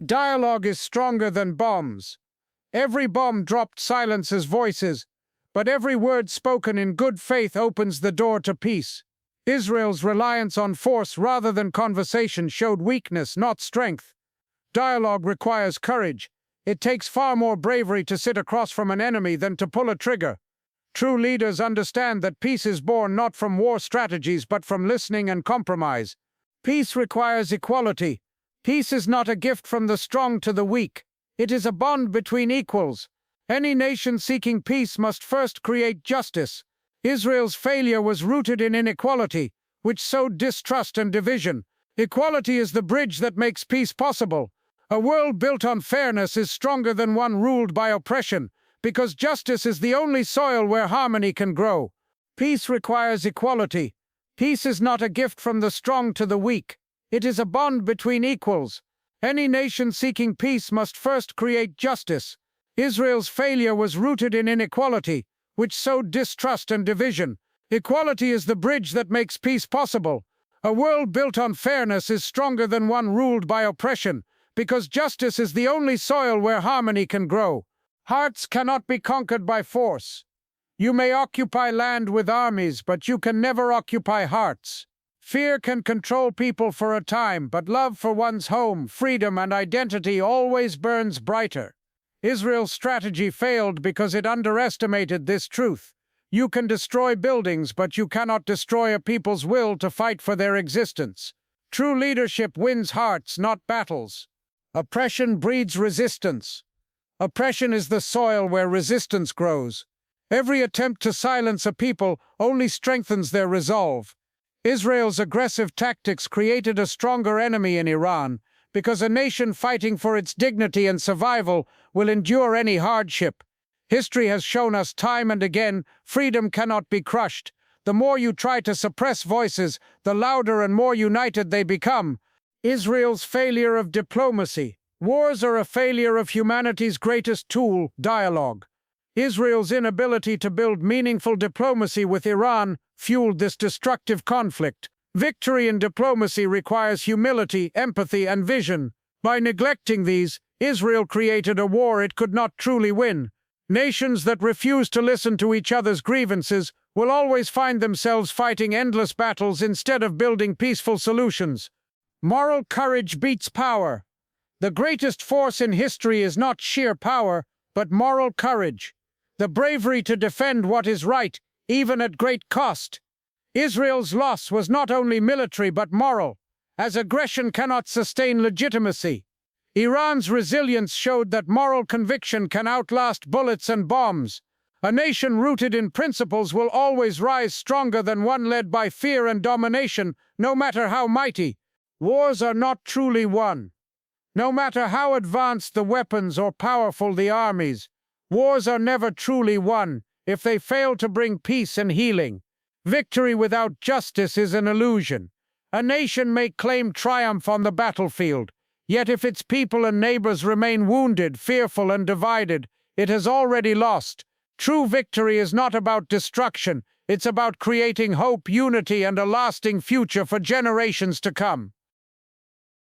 Dialogue is stronger than bombs. Every bomb dropped silences voices, but every word spoken in good faith opens the door to peace. Israel's reliance on force rather than conversation showed weakness, not strength. Dialogue requires courage. It takes far more bravery to sit across from an enemy than to pull a trigger. True leaders understand that peace is born not from war strategies but from listening and compromise. Peace requires equality. Peace is not a gift from the strong to the weak. It is a bond between equals. Any nation seeking peace must first create justice. Israel's failure was rooted in inequality, which sowed distrust and division. Equality is the bridge that makes peace possible. A world built on fairness is stronger than one ruled by oppression, because justice is the only soil where harmony can grow. Peace requires equality. Peace is not a gift from the strong to the weak. It is a bond between equals. Any nation seeking peace must first create justice. Israel's failure was rooted in inequality, which sowed distrust and division. Equality is the bridge that makes peace possible. A world built on fairness is stronger than one ruled by oppression, because justice is the only soil where harmony can grow. Hearts cannot be conquered by force. You may occupy land with armies, but you can never occupy hearts. Fear can control people for a time, but love for one's home, freedom, and identity always burns brighter. Israel's strategy failed because it underestimated this truth. You can destroy buildings, but you cannot destroy a people's will to fight for their existence. True leadership wins hearts, not battles. Oppression breeds resistance. Oppression is the soil where resistance grows. Every attempt to silence a people only strengthens their resolve. Israel's aggressive tactics created a stronger enemy in Iran, because a nation fighting for its dignity and survival will endure any hardship. History has shown us time and again, freedom cannot be crushed. The more you try to suppress voices, the louder and more united they become. Israel's failure of diplomacy. Wars are a failure of humanity's greatest tool, dialogue. Israel's inability to build meaningful diplomacy with Iran fueled this destructive conflict. Victory in diplomacy requires humility, empathy, and vision. By neglecting these, Israel created a war it could not truly win. Nations that refuse to listen to each other's grievances will always find themselves fighting endless battles instead of building peaceful solutions. Moral courage beats power. The greatest force in history is not sheer power, but moral courage. The bravery to defend what is right, even at great cost. Israel's loss was not only military but moral, as aggression cannot sustain legitimacy. Iran's resilience showed that moral conviction can outlast bullets and bombs. A nation rooted in principles will always rise stronger than one led by fear and domination, no matter how mighty. Wars are not truly won. No matter how advanced the weapons or powerful the armies, wars are never truly won if they fail to bring peace and healing. Victory without justice is an illusion. A nation may claim triumph on the battlefield, yet if its people and neighbors remain wounded, fearful, and divided, it has already lost. True victory is not about destruction, it's about creating hope, unity, and a lasting future for generations to come.